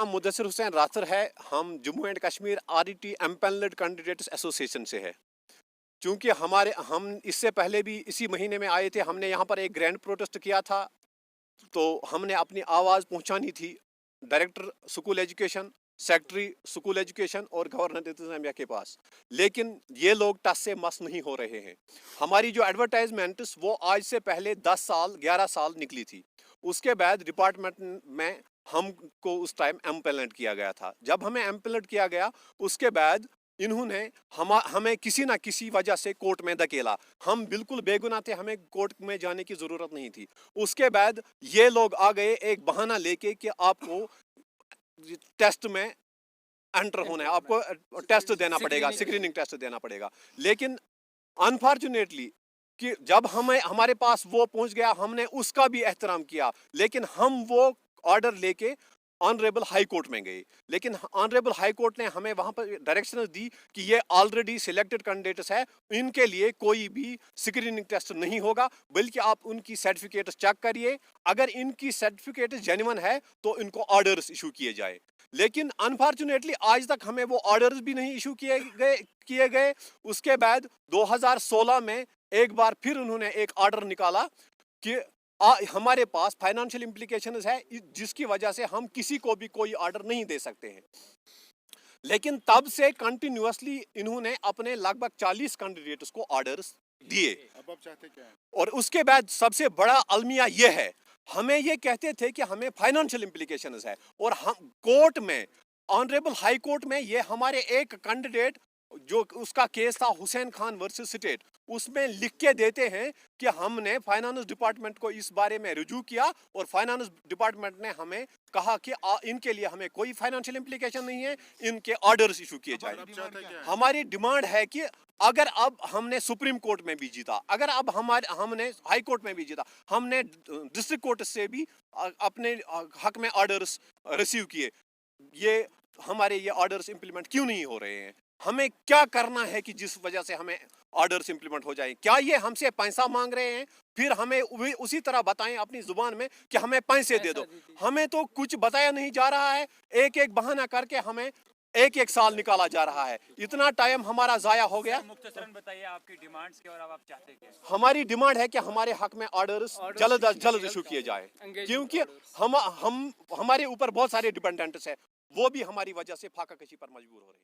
नाम मुदस्सिर हुसैन राथर है। हम Jammu and Kashmir RET empanelled candidates association से है। चूँकि हम इससे पहले भी इसी महीने में आए थे, हमने यहाँ पर एक ग्रैंड प्रोटेस्ट किया था, तो हमने अपनी आवाज़ पहुँचानी थी director school education, secretary school education और गवर्नर इंतजामिया के पास, लेकिन ये लोग टस से मस नहीं हो रहे हैं। हमारी जो एडवर्टाइजमेंट्स वो आज से पहले 10 साल 11 साल निकली थी। उसके बाद डिपार्टमेंट में हमको उस टाइम एम्पेलेंट किया गया था। जब हमें एम्पेलेंट किया गया उसके बाद इन्होंने हमें किसी ना किसी वजह से कोर्ट में धकेला। हम बिल्कुल बेगुनाह थे, हमें कोर्ट में जाने की ज़रूरत नहीं थी। उसके बाद ये लोग आ गए एक बहाना लेके कि आपको टेस्ट में एंटर होना है, आपको टेस्ट देना पड़ेगा, स्क्रीनिंग टेस्ट देना पड़ेगा। लेकिन अनफॉर्चुनेटली कि जब हमारे पास वो पहुंच गया, हमने उसका भी एहतराम किया, लेकिन हम वो ऑर्डर लेके ऑनरेबल हाई कोर्ट में गए। लेकिन ऑनरेबल हाई कोर्ट ने हमें वहां पर डायरेक्शंस दी कि ये ऑलरेडी सिलेक्टेड कैंडिडेट्स है, इनके लिए कोई भी स्क्रीनिंग टेस्ट नहीं होगा, बल्कि आप उनकी सर्टिफिकेट चेक करिए, अगर इनकी सर्टिफिकेट जेन्युइन है तो इनको ऑर्डर्स इशू किए जाए। लेकिन अनफॉर्चुनेटली आज तक हमें वो ऑर्डर्स भी नहीं इशू किए गए। उसके बाद 2016 में एक बार फिर उन्होंने एक ऑर्डर निकाला कि हमारे पास फाइनेंशियल इम्प्लीकेशंस है, जिसकी वजह से हम किसी को भी कोई ऑर्डर नहीं दे सकते हैं। लेकिन तब से कंटिन्यूअसली इन्होंने अपने लगभग 40 कैंडिडेट्स को ऑर्डर्स दिए। अब आप चाहते क्या है? और उसके बाद सबसे बड़ा अलमिया ये है, हमें ये कहते थे कि हमें फाइनेंशियल इम्प्लीकेशंस है, और हम कोर्ट में ऑनरेबल हाई कोर्ट में ये हमारे एक कैंडिडेट जो उसका केस था हुसैन खान वर्सेस स्टेट, उसमें लिख के देते हैं कि हमने फाइनेंस डिपार्टमेंट को इस बारे में रुजू किया और फाइनेंस डिपार्टमेंट ने हमें कहा कि इनके लिए हमें कोई फाइनेंशियल इम्प्लीकेशन नहीं है, इनके ऑर्डर्स इशू किए जाए। हमारी डिमांड है कि अगर अब हमने सुप्रीम कोर्ट में भी जीता, अगर अब हमने हाई कोर्ट में भी जीता, हमने डिस्ट्रिक्ट कोर्ट से भी अपने हक में ऑर्डर्स रिसीव किए, ये हमारे ये ऑर्डर्स इंप्लीमेंट क्यों नहीं हो रहे हैं? हमें क्या करना है कि जिस वजह से हमें ऑर्डर्स इंप्लीमेंट हो जाए? क्या ये हमसे पैसा मांग रहे हैं, फिर हमें उसी तरह बताएं अपनी जुबान में कि हमें पैसे दे दो? हमें तो कुछ बताया नहीं जा रहा है, एक एक बहाना करके हमें एक एक साल निकाला जा रहा है। इतना टाइम हमारा जाया हो गया। मुख्तसरन बताइए आपकी डिमांड्स क्या और अब आप चाहते क्या? हमारी डिमांड है कि हमारे हक में ऑर्डर्स जल्द अज जल्द इशू किए जाए, क्योंकि हम हमारे ऊपर बहुत सारे डिपेंडेंट्स हैं, वो भी हमारी वजह से फाका कशी पर मजबूर हो रहे हैं।